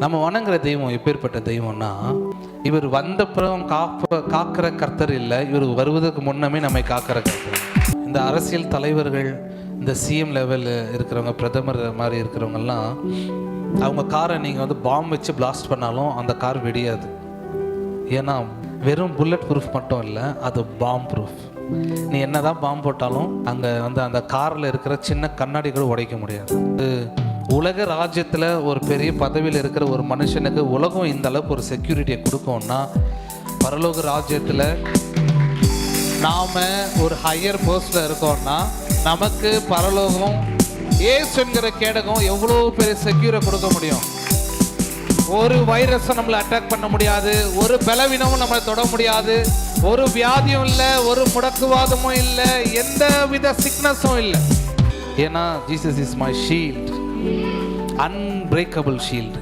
நம்ம வணங்குற தெய்வம் எப்பேற்பட்ட தெய்வம்னா, இவர் வந்தப்புறம் காக்கிற கர்த்தர் இல்லை, இவர் வருவதற்கு முன்னமே நம்மை காக்கிற கர்த்தர். இந்த அரசியல் தலைவர்கள், இந்த சிஎம் லெவலில் இருக்கிறவங்க, பிரதமர் மாதிரி இருக்கிறவங்கெல்லாம், அவங்க காரை நீங்கள் பாம்பு வச்சு பிளாஸ்ட் பண்ணாலும் அந்த கார் வெடியாது. ஏன்னா வெறும் புல்லட் ப்ரூஃப் மட்டும் இல்லை, அது பாம் ப்ரூஃப். நீ என்னதான் பாம்பு போட்டாலும் அங்கே அந்த காரில் இருக்கிற சின்ன கண்ணாடி கூட உடைக்க முடியாது. உலக ராஜ்யத்தில் ஒரு பெரிய பதவியில் இருக்கிற ஒரு மனுஷனுக்கு உலகம் இந்த அளவுக்கு ஒரு செக்யூரிட்டியை கொடுக்கும்னா, பரலோக ராஜ்யத்தில் நாம் ஒரு ஹையர் போஸ்டில் இருக்கோம்னா நமக்கு பரலோகம் ஏசுங்கிற கேடகம் எவ்வளோ பெரிய செக்யூரை கொடுக்க முடியும். ஒரு வைரஸும் நம்மளை அட்டாக் பண்ண முடியாது, ஒரு பலவீனமும் நம்மளை தொட முடியாது, ஒரு வியாதியும் இல்லை, ஒரு முடக்குவாதமும் இல்லை, எந்த வித சிக்னஸும் இல்லை. ஏன்னா Jesus is my shield, unbreakable shield.